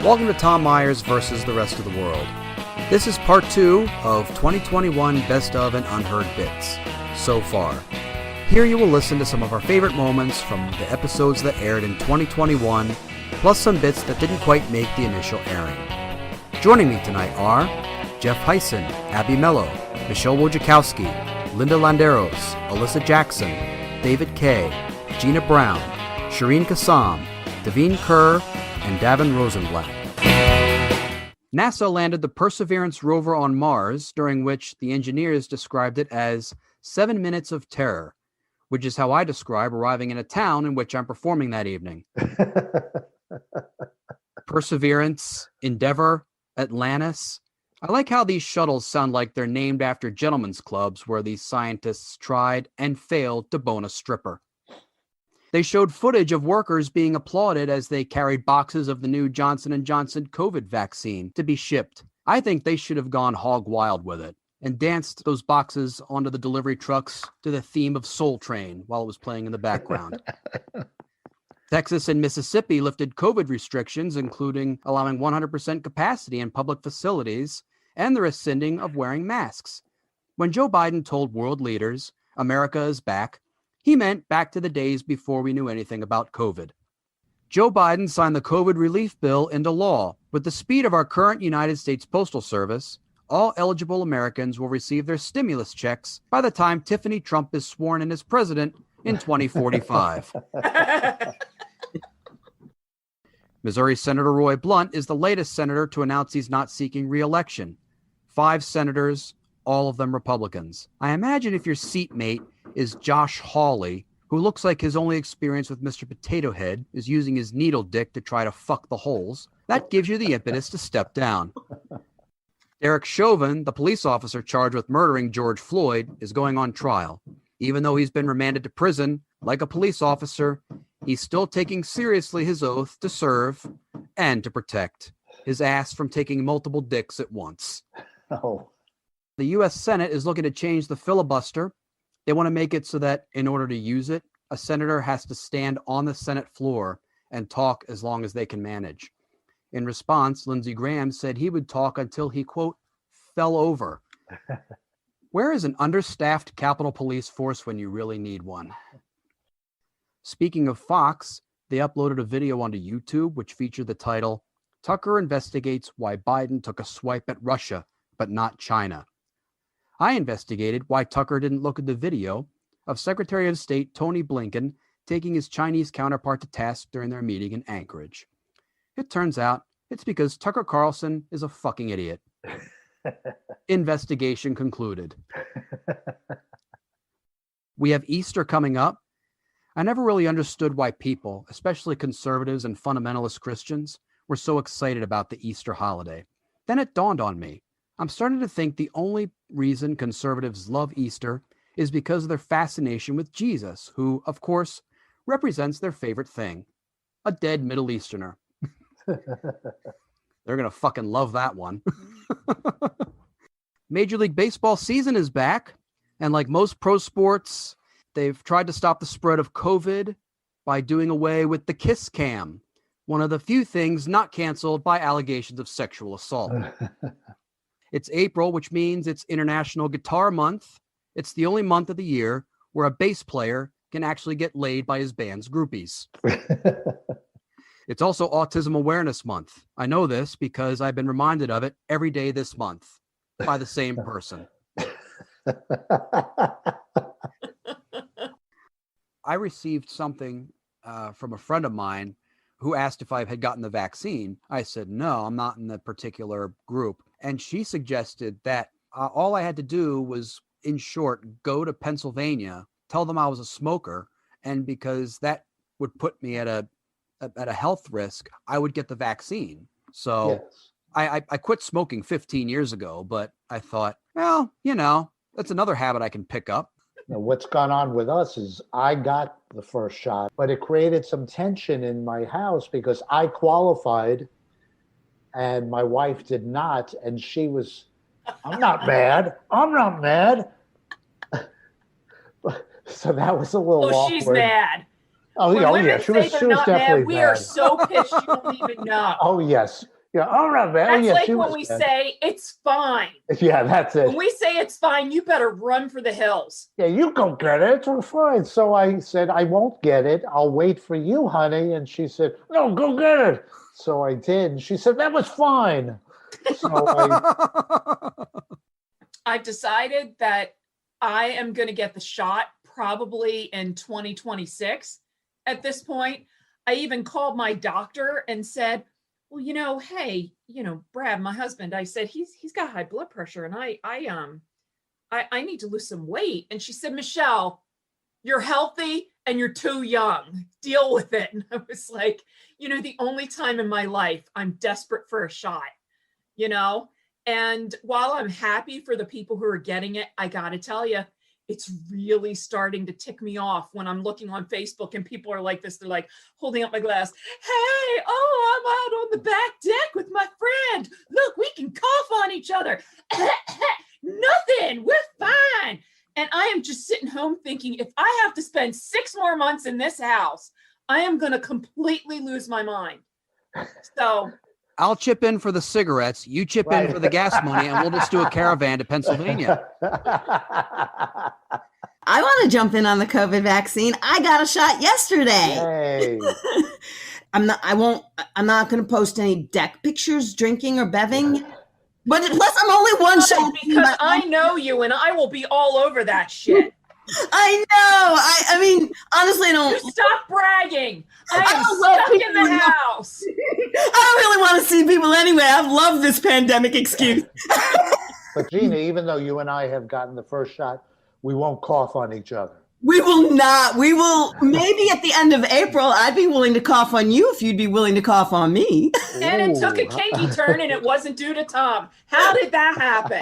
Welcome to Tom Myers versus the rest of the world. This is part 2 of 2021 Best of and Unheard Bits so far. Here you will listen to some of our favorite moments from the episodes that aired in 2021, plus some bits that didn't quite make the initial airing. Joining me tonight are Jeff Heisen, Abby Mello, Michelle Wojciechowski, Linda Landeros, Alyssa Jackson, David Kay, Gina Brown, Shireen Kassam, Devine Kerr, and Davin Rosenblatt. NASA landed the Perseverance rover on Mars, during which the engineers described it as 7 minutes of terror, which is how I describe arriving in a town in which I'm performing that evening. Perseverance, Endeavor, Atlantis. I like how these shuttles sound like they're named after gentlemen's clubs where these scientists tried and failed to bone a stripper. They showed footage of workers being applauded as they carried boxes of the new Johnson & Johnson COVID vaccine to be shipped. I think they should have gone hog wild with it and danced those boxes onto the delivery trucks to the theme of Soul Train while it was playing in the background. Texas and Mississippi lifted COVID restrictions, including allowing 100% capacity in public facilities and the rescinding of wearing masks. When Joe Biden told world leaders, America is back, he meant back to the days before we knew anything about COVID. Joe Biden signed the COVID relief bill into law. With the speed of our current United States Postal Service, all eligible Americans will receive their stimulus checks by the time Tiffany Trump is sworn in as president in 2045. Missouri Senator Roy Blunt is the latest senator to announce he's not seeking re-election. 5 senators, all of them Republicans. I imagine if your seatmate is Josh Hawley, who looks like his only experience with Mr. Potato Head is using his needle dick to try to fuck the holes, that gives you the impetus to step down. Derek Chauvin, the police officer charged with murdering George Floyd, is going on trial. Even though he's been remanded to prison, like a police officer, he's still taking seriously his oath to serve and to protect his ass from taking multiple dicks at once. Oh. The U.S. Senate is looking to change the filibuster. They want to make it so that in order to use it, a senator has to stand on the Senate floor and talk as long as they can manage. In response, Lindsey Graham said he would talk until he, quote, fell over. Where is an understaffed Capitol Police force when you really need one? Speaking of Fox, they uploaded a video onto YouTube which featured the title, Tucker investigates why Biden took a swipe at Russia, but not China. I investigated why Tucker didn't look at the video of Secretary of State Tony Blinken taking his Chinese counterpart to task during their meeting in Anchorage. It turns out it's because Tucker Carlson is a fucking idiot. Investigation concluded. We have Easter coming up. I never really understood why people, especially conservatives and fundamentalist Christians, were so excited about the Easter holiday. Then it dawned on me. I'm starting to think the only reason conservatives love Easter is because of their fascination with Jesus, who, of course, represents their favorite thing, a dead Middle Easterner. They're going to fucking love that one. Major League Baseball season is back, and like most pro sports, they've tried to stop the spread of COVID by doing away with the kiss cam, one of the few things not canceled by allegations of sexual assault. It's April, which means it's International Guitar Month. It's the only month of the year where a bass player can actually get laid by his band's groupies. It's also Autism Awareness Month. I know this because I've been reminded of it every day this month by the same person. I received something from a friend of mine who asked if I had gotten the vaccine. I said, no, I'm not in the particular group. And she suggested that all I had to do was, in short, go to Pennsylvania, tell them I was a smoker, and because that would put me at a health risk, I would get the vaccine. So yes. I quit smoking 15 years ago, but I thought, well, that's another habit I can pick up. Now, what's gone on with us is I got the first shot, but it created some tension in my house because I qualified and my wife did not. And she was, I'm not mad. So that was a little awkward. She's mad. Oh, When yeah, women she say was they're not definitely mad, we are mad. so pissed you don't even know. Oh, yes. Yeah, all right, man. That's like she when was we mad. say it's fine. Yeah, that's it. When we say it's fine, you better run for the hills. Yeah, you go get it. It's all fine. So I said, I won't get it. I'll wait for you, honey. And she said, no, go get it. So I did. And she said, that was fine. So I've decided that I am going to get the shot probably in 2026 at this point. I even called my doctor and said, well, hey, Brad, my husband, I said, he's got high blood pressure and I need to lose some weight. And she said, Michelle, you're healthy and you're too young. Deal with it. And I was like, the only time in my life I'm desperate for a shot, And while I'm happy for the people who are getting it, I got to tell you, it's really starting to tick me off when I'm looking on Facebook and people are like this. They're like holding up my glass. Hey, I'm out on the back deck with my friend. Look, we can cough on each other. Nothing. We're fine. And I am just sitting home thinking, if I have to spend 6 more months in this house, I am going to completely lose my mind. So I'll chip in for the cigarettes. You chip in for the gas money, and we'll just do a caravan to Pennsylvania. I want to jump in on the COVID vaccine. I got a shot yesterday. Hey. I'm not going to post any deck pictures, drinking or beving. But plus, I'm only one shot. Because I know you, and I will be all over that shit. I know. I mean, honestly, I don't. You stop bragging. I am stuck in the house. I don't really want to see people anyway. I've loved this pandemic excuse. But Gina, even though you and I have gotten the first shot, we won't cough on each other. We will not. We will maybe at the end of April. I'd be willing to cough on you if you'd be willing to cough on me. And it took a kinky turn, and it wasn't due to Tom. How did that happen?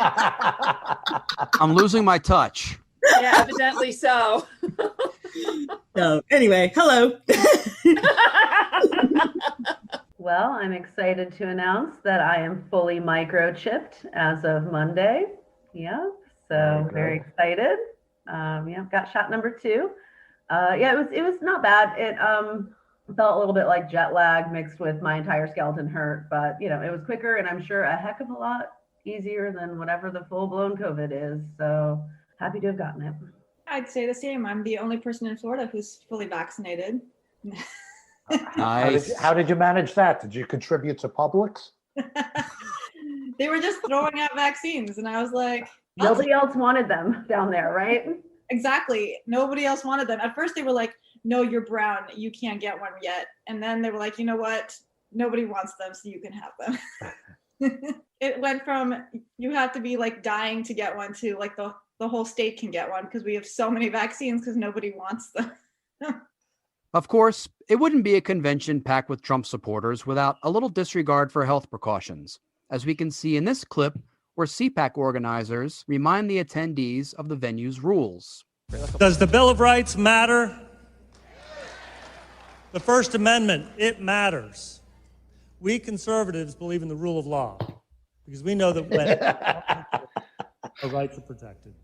I'm losing my touch. Yeah, evidently so. So anyway, hello. Well, I'm excited to announce that I am fully microchipped as of Monday. Yeah, so very excited. Got shot number 2. It was not bad. It felt a little bit like jet lag mixed with my entire skeleton hurt, but it was quicker and I'm sure a heck of a lot easier than whatever the full-blown COVID is. So happy to have gotten it. I'd say the same. I'm the only person in Florida who's fully vaccinated. Nice. How did you manage that? Did you contribute to Publix? They were just throwing out vaccines, and I was like, nobody else wanted them down there, right? Exactly. Nobody else wanted them. At first, they were like, no, you're brown. You can't get one yet. And then they were like, you know what? Nobody wants them, so you can have them. It went from you have to be like dying to get one to like the whole state can get one because we have so many vaccines because nobody wants them. Of course, it wouldn't be a convention packed with Trump supporters without a little disregard for health precautions, as we can see in this clip where CPAC organizers remind the attendees of the venue's rules. Does the Bill of Rights matter? The First Amendment, it matters. We conservatives believe in the rule of law because we know that when our rights are protected.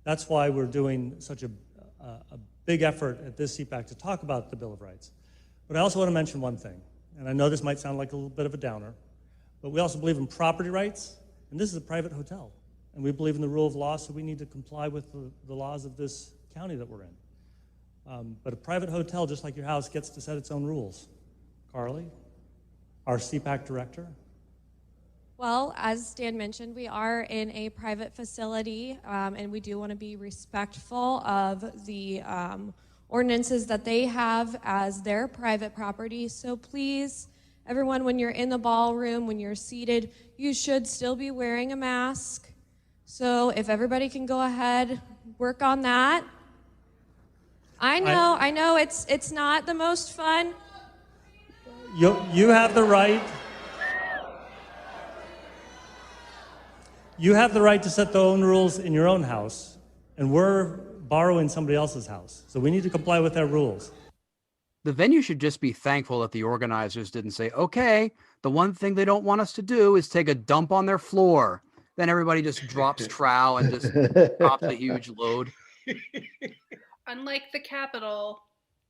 That's why we're doing such a big effort at this CPAC to talk about the Bill of Rights. But I also want to mention one thing, and I know this might sound like a little bit of a downer, but we also believe in property rights, and this is a private hotel. And we believe in the rule of law, so we need to comply with the laws of this county that we're in. But a private hotel, just like your house, gets to set its own rules. Carly, our CPAC director. Well, as Dan mentioned, we are in a private facility, and we do want to be respectful of the ordinances that they have as their private property. So please, everyone, when you're in the ballroom, when you're seated, you should still be wearing a mask. So if everybody can go ahead, work on that. I know it's not the most fun. You have the right. You have the right to set the own rules in your own house, and we're borrowing somebody else's house. So we need to comply with their rules. The venue should just be thankful that the organizers didn't say, okay, the one thing they don't want us to do is take a dump on their floor. Then everybody just drops trowel and just drops a huge load. Unlike the Capitol,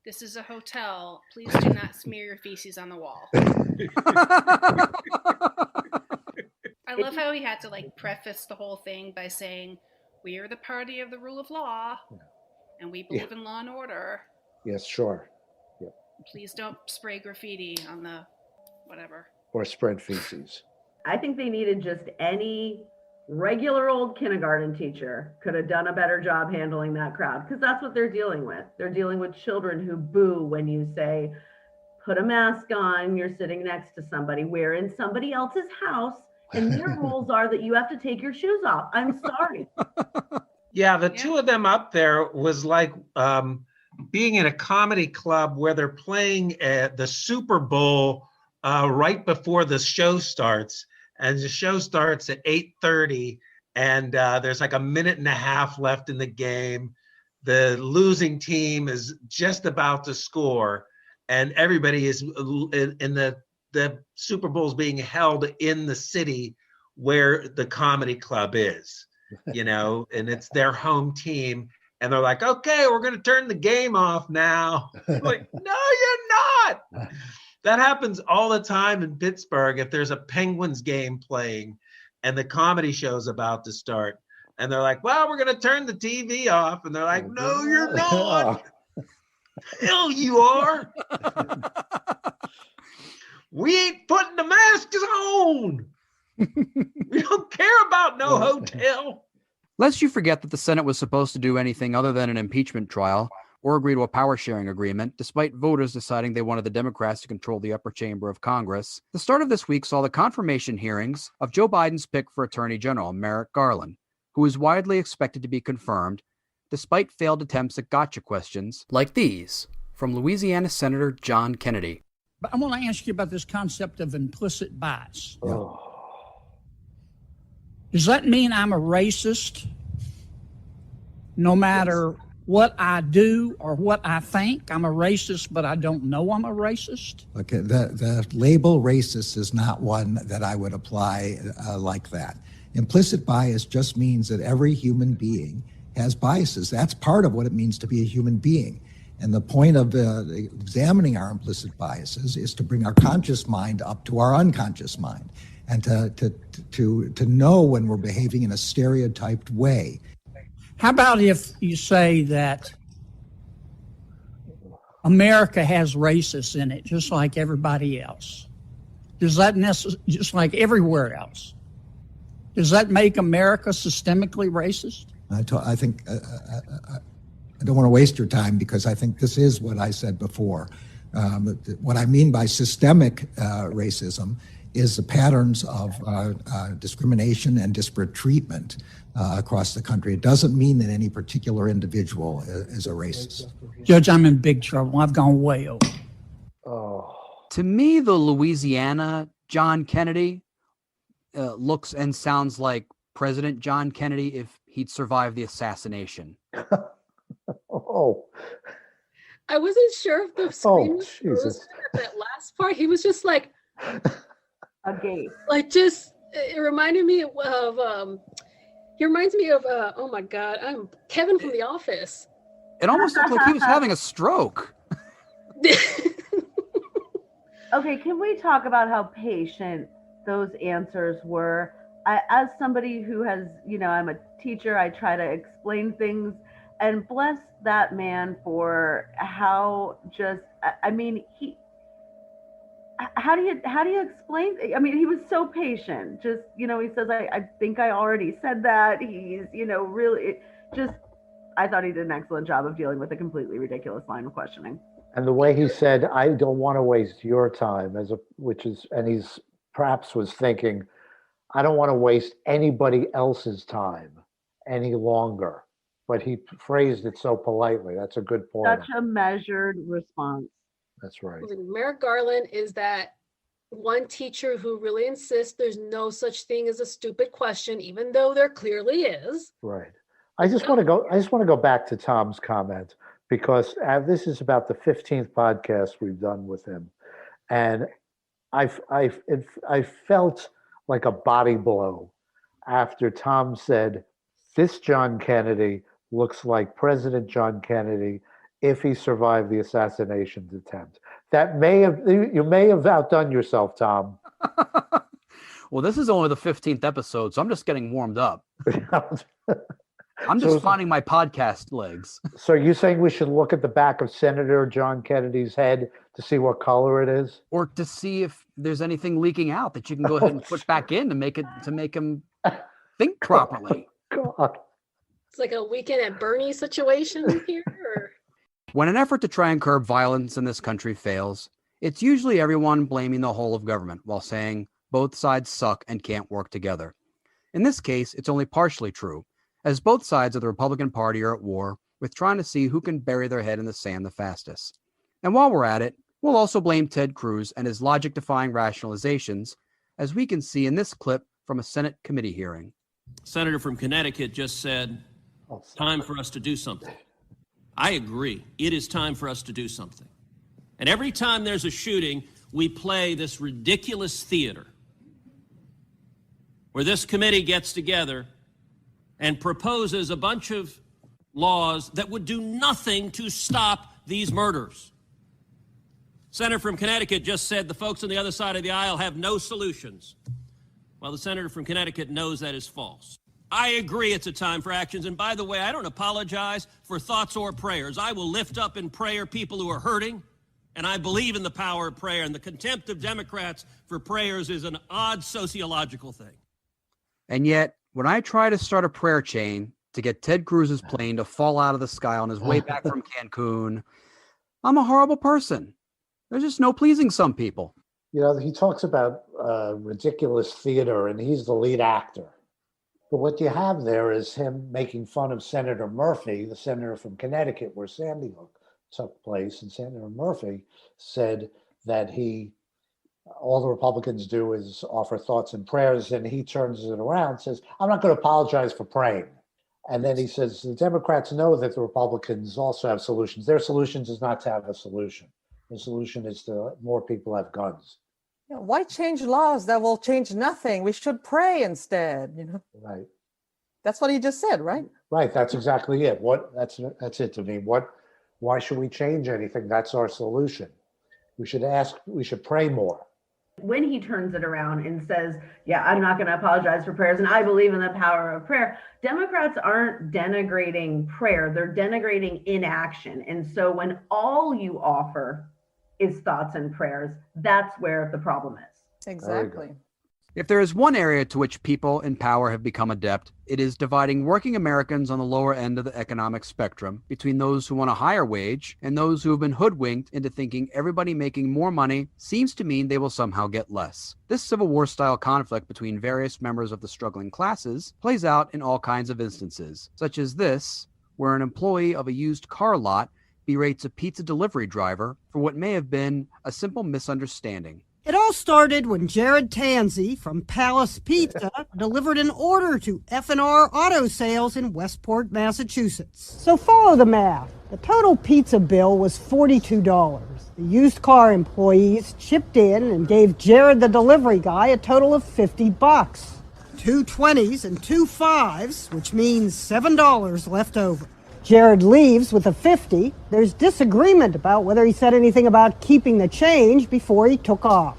This is a hotel. Please do not smear your feces on the wall. I love how he had to like preface the whole thing by saying, "We are the party of the rule of law, and we believe in law and order." Yes, sure. Please don't spray graffiti on the whatever. Or spread feces. I think they needed just any regular old kindergarten teacher could have done a better job handling that crowd, because that's what they're dealing with. They're dealing with children who boo when you say, put a mask on, you're sitting next to somebody. We're in somebody else's house, and their rules are that you have to take your shoes off. I'm sorry. Yeah, the two of them up there was like being in a comedy club where they're playing the Super Bowl right before the show starts, and the show starts at 8:30, and there's like a minute and a half left in the game. The losing team is just about to score, and everybody is in the Super Bowl is being held in the city where the comedy club is, you know, and it's their home team. And they're like, okay, we're going to turn the game off now. I'm like, no, you're not. That happens all the time in Pittsburgh. If there's a Penguins game playing and the comedy show's about to start, and they're like, well, we're going to turn the TV off. And they're like, no, you're not. Hell, you are. We ain't putting the masks on. We don't care about no hotel. Lest you forget that the Senate was supposed to do anything other than an impeachment trial or agree to a power-sharing agreement, despite voters deciding they wanted the Democrats to control the upper chamber of Congress, the start of this week saw the confirmation hearings of Joe Biden's pick for Attorney General, Merrick Garland, who is widely expected to be confirmed, despite failed attempts at gotcha questions like these from Louisiana Senator John Kennedy. But I want to ask you about this concept of implicit bias. Oh. Does that mean I'm a racist no matter what I do or what I think? I'm a racist, but I don't know I'm a racist? Okay, the label racist is not one that I would apply like that. Implicit bias just means that every human being has biases. That's part of what it means to be a human being. And the point of examining our implicit biases is to bring our conscious mind up to our unconscious mind, and to know when we're behaving in a stereotyped way. How about if you say that America has racists in it, just like everybody else? Does that just like everywhere else? Does that make America systemically racist? I think I don't want to waste your time, because I think this is what I said before. What I mean by systemic racism is the patterns of discrimination and disparate treatment across the country. It doesn't mean that any particular individual is a racist. Judge, I'm in big trouble. I've gone way over. To me, the Louisiana John Kennedy looks and sounds like President John Kennedy if he'd survived the assassination. Oh. I wasn't sure if the screen was Jesus. at that last part. He was just like a gay. Like just it reminded me of he reminds me of oh my god, I'm Kevin from The Office. It almost looked like he was having a stroke. Okay, can we talk about how patient those answers were? As somebody who has, I'm a teacher, I try to explain things, and bless that man for how just, how do you explain? I mean, he was so patient. Just, he says, I think I already said that. He's, really just, I thought he did an excellent job of dealing with a completely ridiculous line of questioning. And the way he said, I don't want to waste your time, and he's perhaps was thinking, I don't want to waste anybody else's time any longer. But he phrased it so politely. That's a good point. Such a measured response. That's right. Merrick Garland is that one teacher who really insists there's no such thing as a stupid question, even though there clearly is. Right. I just want to go back to Tom's comment, because this is about the 15th podcast we've done with him, and I felt like a body blow after Tom said, "This John Kennedy looks like President John Kennedy if he survived the assassination attempt. You may have outdone yourself, Tom. Well, this is only the 15th episode, so I'm just getting warmed up. I'm just finding my podcast legs. So are you saying we should look at the back of Senator John Kennedy's head to see what color it is? Or to see if there's anything leaking out that you can go ahead and put back in to make him think properly. God. It's like a Weekend at Bernie situation here. Or... When an effort to try and curb violence in this country fails, it's usually everyone blaming the whole of government while saying both sides suck and can't work together. In this case, it's only partially true, as both sides of the Republican Party are at war with trying to see who can bury their head in the sand the fastest. And while we're at it, we'll also blame Ted Cruz and his logic-defying rationalizations, as we can see in this clip from a Senate committee hearing. Senator from Connecticut just said, time for us to do something. I agree. It is time for us to do something. And every time there's a shooting, we play this ridiculous theater where this committee gets together and proposes a bunch of laws that would do nothing to stop these murders. Senator from Connecticut just said the folks on the other side of the aisle have no solutions. Well, the senator from Connecticut knows that is false. I agree it's a time for actions. And by the way, I don't apologize for thoughts or prayers. I will lift up in prayer people who are hurting, and I believe in the power of prayer. And the contempt of Democrats for prayers is an odd sociological thing. And yet, when I try to start a prayer chain to get Ted Cruz's plane to fall out of the sky on his way back from Cancun, I'm a horrible person. There's just no pleasing some people. You know, he talks about ridiculous theater, and he's the lead actor. But what you have there is him making fun of Senator Murphy, the senator from Connecticut, where Sandy Hook took place. And Senator Murphy said that all the Republicans do is offer thoughts and prayers, and he turns it around and says, I'm not going to apologize for praying. And then he says, the Democrats know that the Republicans also have solutions. Their solutions is not to have a solution. The solution is to more people have guns. Yeah, why change laws that will change nothing? We should pray instead, Right. That's what he just said, right? Right, that's exactly it. That's it to me. Why should we change anything? That's our solution. We should pray more. When he turns it around and says, yeah, I'm not going to apologize for prayers and I believe in the power of prayer, Democrats aren't denigrating prayer, they're denigrating inaction. And so when all you offer is thoughts and prayers, that's where the problem is. Exactly. If there is one area to which people in power have become adept, it is dividing working Americans on the lower end of the economic spectrum between those who want a higher wage and those who have been hoodwinked into thinking everybody making more money seems to mean they will somehow get less. This Civil War-style conflict between various members of the struggling classes plays out in all kinds of instances, such as this, where an employee of a used car lot berates a pizza delivery driver for what may have been a simple misunderstanding. It all started when Jared Tansey from Palace Pizza delivered an order to F&R Auto Sales in Westport, Massachusetts. So follow the math. The total pizza bill was $42. The used car employees chipped in and gave Jared the delivery guy a total of $50. 2 20s and 2 5s, which means $7 left over. Jared leaves with a $50. There's disagreement about whether he said anything about keeping the change before he took off.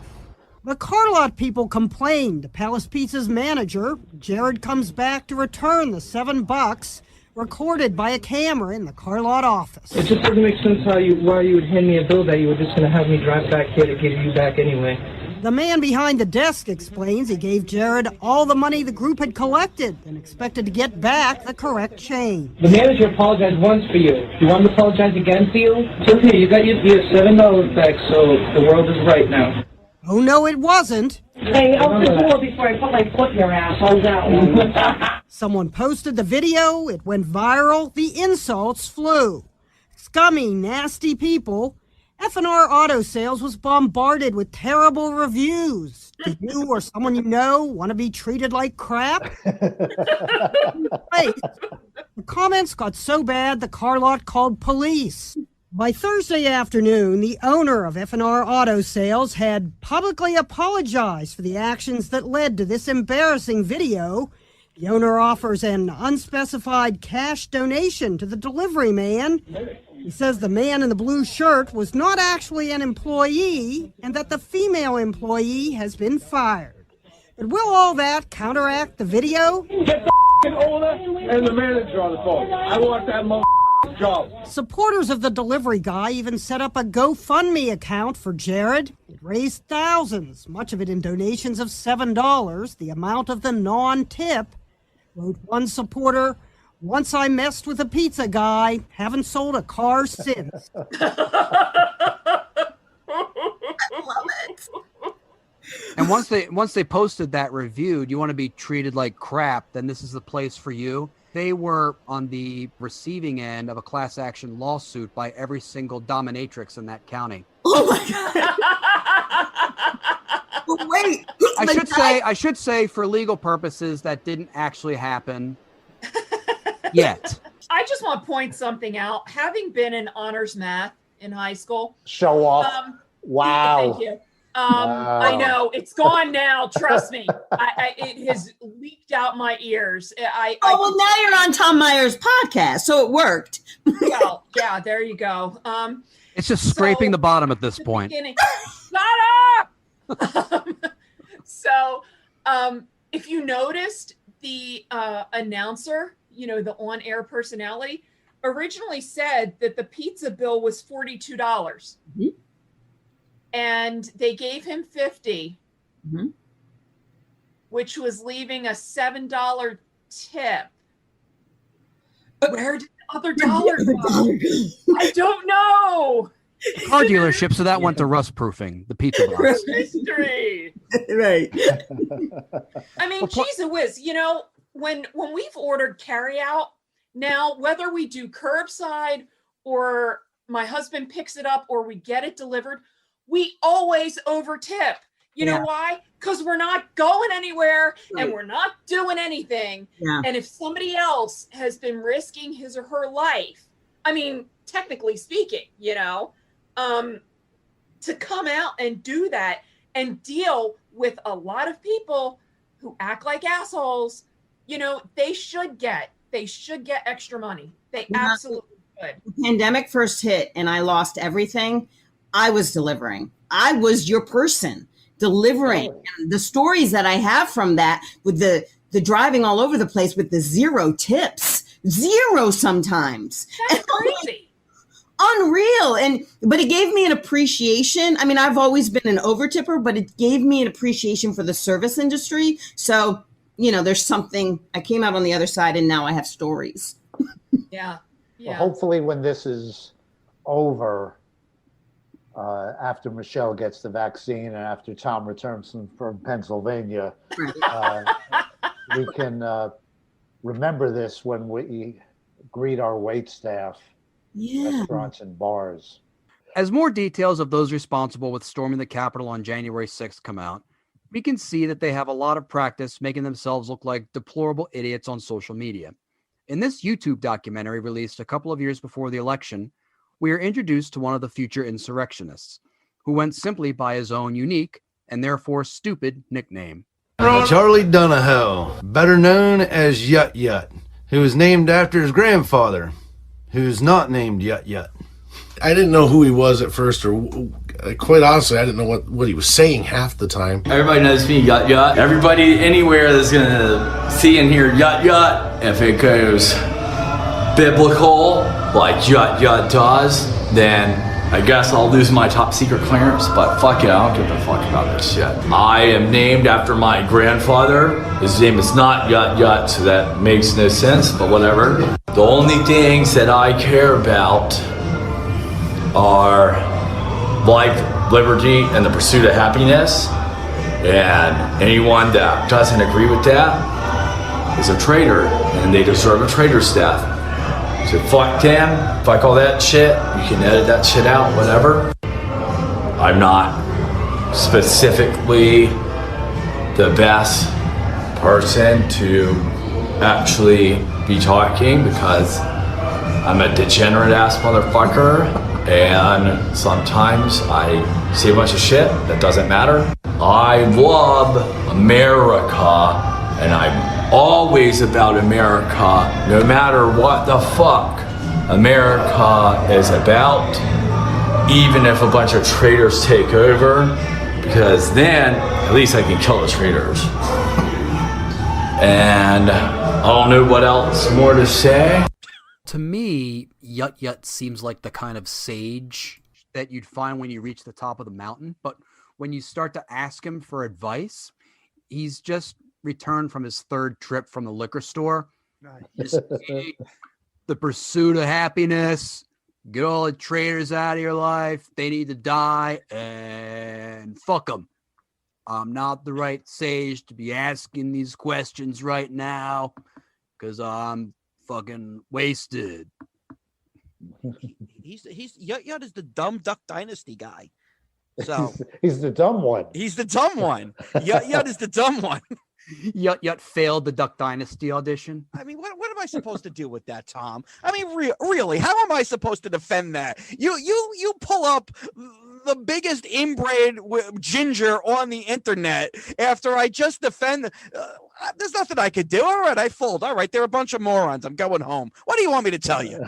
The car lot people complained to Palace Pizza's manager. Jared comes back to return the $7, recorded by a camera in the car lot office. It just doesn't make sense why you would hand me a bill that you were just going to have me drive back here to give you back anyway. The man behind the desk explains he gave Jared all the money the group had collected and expected to get back the correct change. The manager apologized once for you. You want to apologize again for you? It's okay, you got your $7 back, so the world is right now. Oh, no, it wasn't. Hey, out the door before I put my foot in your ass. How's that one? Someone posted the video. It went viral. The insults flew. Scummy, nasty people. F&R Auto Sales was bombarded with terrible reviews. Do you or someone you know want to be treated like crap? Wait. The comments got so bad the car lot called police. By Thursday afternoon, the owner of F&R Auto Sales had publicly apologized for the actions that led to this embarrassing video. The owner offers an unspecified cash donation to the delivery man. He says the man in the blue shirt was not actually an employee and that the female employee has been fired. But will all that counteract the video? Get the owner and the manager on the phone. I want that job. Supporters of the delivery guy even set up a GoFundMe account for Jared. It raised thousands, much of it in donations of $7, the amount of the non-tip. Wrote one supporter, "Once I messed with a pizza guy, haven't sold a car since." And once they posted that review, you want to be treated like crap, then this is the place for you. They were on the receiving end of a class action lawsuit by every single dominatrix in that county. Oh my God. Wait. I should say for legal purposes that didn't actually happen yet. I just want to point something out. Having been in honors math in high school. Show off. Wow. Thank you. I know it's gone now. Trust me. It has leaked out my ears. Well, now you're on Tom Meyer's podcast, so it worked. Well, yeah, there you go. It's just scraping the bottom at this point. Shut up! If you noticed, the announcer, the on-air personality, originally said that the pizza bill was $42. Mm-hmm. And they gave him $50, which was leaving a $7 tip. Where did the other dollar go? I don't know. Car dealership, so that went to rust proofing the pizza box. Mystery. Right. I mean, geez whiz, when we've ordered carry out, now whether we do curbside or my husband picks it up or we get it delivered, we always overtip. You know why? Because we're not going anywhere and we're not doing anything. Yeah. And if somebody else has been risking his or her life, I mean, technically speaking, to come out and do that and deal with a lot of people who act like assholes, they should get extra money. They absolutely should. The pandemic first hit and I lost everything. I was delivering. I was your person delivering. And the stories that I have from that with the driving all over the place with the zero tips, zero sometimes. That's crazy. Unreal. But it gave me an appreciation. I mean, I've always been an overtipper, but it gave me an appreciation for the service industry. So, there's something, I came out on the other side and now I have stories. Yeah. Well, hopefully when this is over, after Michelle gets the vaccine and after Tom returns from Pennsylvania, we can remember this when we greet our wait staff, restaurants and bars. As more details of those responsible with storming the Capitol on January 6th come out, we can see that they have a lot of practice making themselves look like deplorable idiots on social media. In this YouTube documentary released a couple of years before the election, we are introduced to one of the future insurrectionists, who went simply by his own unique and therefore stupid nickname. Charlie Donahoe, better known as Yut Yut, who was named after his grandfather, who's not named Yut Yut. I didn't know who he was at first, or quite honestly, I didn't know what he was saying half the time. Everybody knows me, Yut Yut. Everybody anywhere that's gonna see and hear Yut Yut, if it goes biblical, like Yut Yut does, then I guess I'll lose my top secret clearance, but fuck it, I don't give a fuck about this shit. I am named after my grandfather. His name is not Yut Yut, so that makes no sense, but whatever. The only things that I care about are life, liberty, and the pursuit of happiness. And anyone that doesn't agree with that is a traitor, and they deserve a traitor's death. So fuck them, fuck all that shit. You can edit that shit out, whatever. I'm not specifically the best person to actually be talking because I'm a degenerate ass motherfucker, and sometimes I say a bunch of shit that doesn't matter. I love America, and I'm always about America, no matter what the fuck America is about, even if a bunch of traitors take over, because then at least I can kill the traitors. And I don't know what else more to say. To me, Yut Yut seems like the kind of sage that you'd find when you reach the top of the mountain. But when you start to ask him for advice, he's just returned from his third trip from the liquor store. The pursuit of happiness, get all the traitors out of your life. They need to die, and fuck them. I'm not the right sage to be asking these questions right now because I'm fucking wasted. He's Yut Yut is the dumb Duck Dynasty guy. So he's the dumb one. He's the dumb one. Yut Yut is the dumb one. Yut Yut failed the Duck Dynasty audition. I mean, what am I supposed to do with that, Tom? I mean, really, how am I supposed to defend that? You pull up the biggest inbred ginger on the internet after I just defend. There's nothing I could do. All right, I fold. All right, they're a bunch of morons. I'm going home. What do you want me to tell you?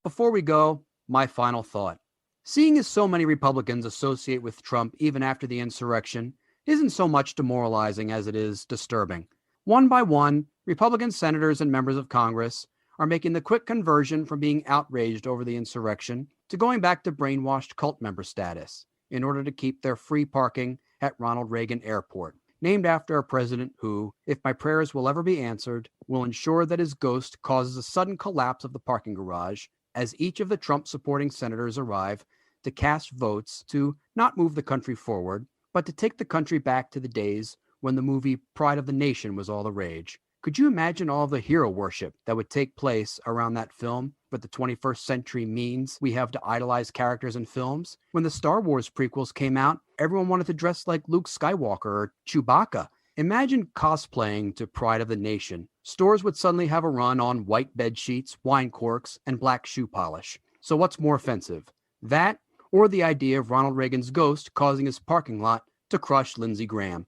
Before we go, my final thought. Seeing as so many Republicans associate with Trump even after the insurrection isn't so much demoralizing as it is disturbing. One by one, Republican senators and members of Congress are making the quick conversion from being outraged over the insurrection to going back to brainwashed cult member status in order to keep their free parking at Ronald Reagan Airport, named after a president who, if my prayers will ever be answered, will ensure that his ghost causes a sudden collapse of the parking garage as each of the Trump-supporting senators arrive to cast votes to not move the country forward, but to take the country back to the days when the movie Pride of the Nation was all the rage. Could you imagine all of the hero worship that would take place around that film, but the 21st century means we have to idolize characters in films? When the Star Wars prequels came out, everyone wanted to dress like Luke Skywalker or Chewbacca. Imagine cosplaying to Pride of the Nation. Stores would suddenly have a run on white bed sheets, wine corks, and black shoe polish. So what's more offensive? That or the idea of Ronald Reagan's ghost causing his parking lot to crush Lindsey Graham?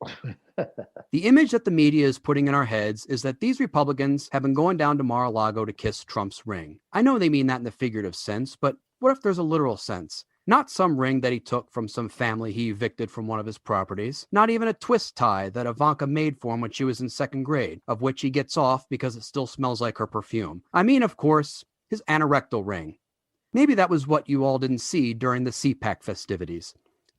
The image that the media is putting in our heads is that these Republicans have been going down to Mar-a-Lago to kiss Trump's ring. I know they mean that in the figurative sense, but what if there's a literal sense? Not some ring that he took from some family he evicted from one of his properties. Not even a twist tie that Ivanka made for him when she was in second grade, of which he gets off because it still smells like her perfume. I mean, of course, his anorectal ring. Maybe that was what you all didn't see during the CPAC festivities.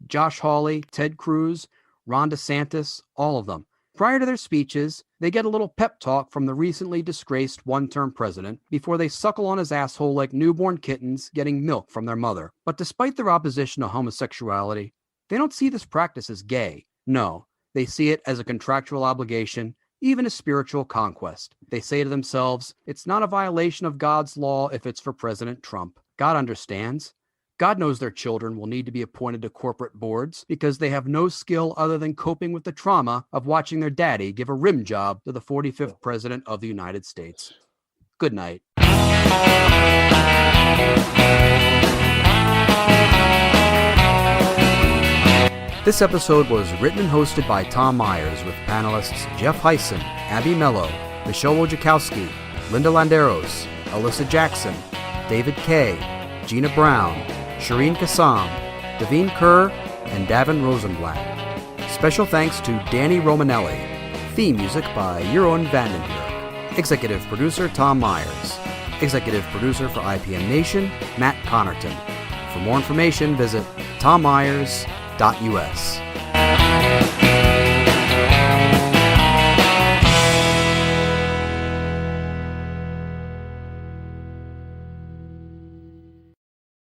Josh Hawley, Ted Cruz, Ron DeSantis, all of them. Prior to their speeches, they get a little pep talk from the recently disgraced one-term president before they suckle on his asshole like newborn kittens getting milk from their mother. But despite their opposition to homosexuality, they don't see this practice as gay. No, they see it as a contractual obligation, even a spiritual conquest. They say to themselves, it's not a violation of God's law if it's for President Trump. God understands. God knows their children will need to be appointed to corporate boards because they have no skill other than coping with the trauma of watching their daddy give a rim job to the 45th President of the United States. Good night. This episode was written and hosted by Tom Myers with panelists Jeff Heisen, Abby Mello, Michelle Wojciechowski, Linda Landeros, Alyssa Jackson, David Kay, Gina Brown, Shireen Kassam, Devine Kerr, and Davin Rosenblatt. Special thanks to Danny Romanelli. Theme music by Jeroen Vandenberg. Executive producer Tom Myers. Executive producer for ipmNation, Matt Connarton. For more information, visit tommyers.us.